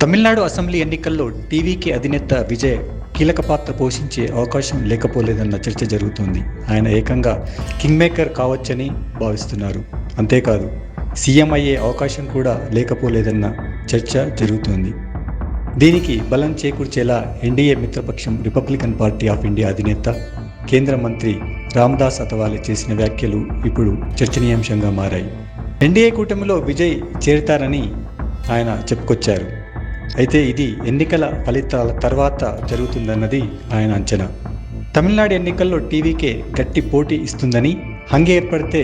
Tamil Nadu assembly ఎన్నికల్లో TVK అధినేత విజయ్ కీలక పాత్ర పోషించే అవకాశం లేకపోలేదన్న చర్చ జరుగుతోంది. ఆయన ఏకంగా కింగ్ మేకర్ కావచ్చని భావిస్తున్నారు. అంతేకాదు సీఎం అయ్యే అవకాశం కూడా లేకపోలేదన్న చర్చ జరుగుతోంది. దీనికి బలం చేకూర్చేలా ఎన్డీఏ మిత్రపక్షం రిపబ్లికన్ పార్టీ ఆఫ్ ఇండియా అధినేత కేంద్ర మంత్రి రామ్దాస్ అథవాలే చేసిన వ్యాఖ్యలు ఇప్పుడు చర్చనీయాంశంగా మారాయి. ఎన్డీఏ కూటమిలో విజయ్ చేరతారని ఆయన చెప్పుకొచ్చారు. అయితే ఇది ఎన్నికల ఫలితాల తర్వాత జరుగుతుందన్నది ఆయన అంచనా. తమిళనాడు ఎన్నికల్లో టీవీకే గట్టి పోటీ ఇస్తుందని, హంగే ఏర్పడితే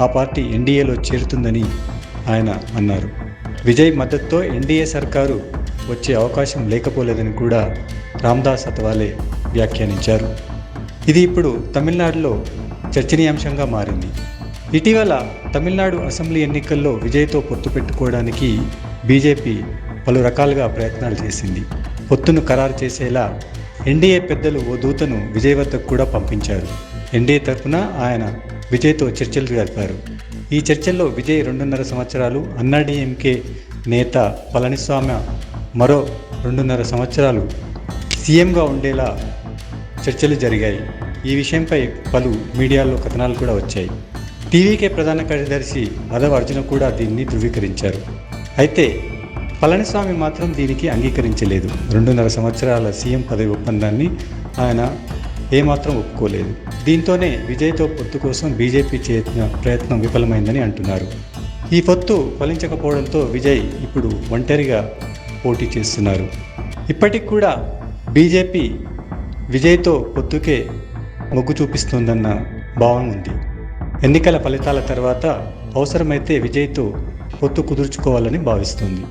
ఆ పార్టీ ఎన్డీఏలో చేరుతుందని ఆయన అన్నారు. విజయ్ మద్దతుతో ఎన్డీఏ సర్కారు వచ్చే అవకాశం లేకపోలేదని కూడా రామ్దాస్ అథవాలే వ్యాఖ్యానించారు. ఇది ఇప్పుడు తమిళనాడులో చర్చనీయాంశంగా మారింది. ఇటీవల తమిళనాడు అసెంబ్లీ ఎన్నికల్లో విజయ్తో పొత్తు పెట్టుకోవడానికి బీజేపీ పలు రకాలుగా ప్రయత్నాలు చేసింది. పొత్తును ఖరారు చేసేలా ఎన్డీఏ పెద్దలు ఓ దూతను విజయ్ వద్దకు కూడా పంపించారు. ఎన్డీఏ తరఫున ఆయన విజయ్తో చర్చలు జరిపారు. ఈ చర్చల్లో విజయ్ 2.5 సంవత్సరాలు, అన్నాడీఎంకే నేత పళనిస్వామి మరో 2.5 సంవత్సరాలు సీఎంగా ఉండేలా చర్చలు జరిగాయి. ఈ విషయంపై పలు మీడియాల్లో కథనాలు కూడా వచ్చాయి. టీవీకే ప్రధాన కార్యదర్శి మాధవ్ అర్జున కూడా దీన్ని ధృవీకరించారు. అయితే పళనిస్వామి మాత్రం దీనికి అంగీకరించలేదు. 2.5 సంవత్సరాల సీఎం పదవి ఒప్పందాన్ని ఆయన ఏమాత్రం ఒప్పుకోలేదు. దీంతోనే విజయ్తో పొత్తు కోసం బీజేపీ చేసిన ప్రయత్నం విఫలమైందని అంటున్నారు. ఈ పొత్తు ఫలించకపోవడంతో విజయ్ ఇప్పుడు ఒంటరిగా పోటీ చేస్తున్నారు. ఇప్పటికి కూడా బీజేపీ విజయ్తో పొత్తుకే మొగ్గు చూపిస్తుందన్న భావం ఉంది. ఎన్నికల ఫలితాల తర్వాత అవసరమైతే విజయ్తో పొత్తు కుదుర్చుకోవాలని భావిస్తుంది.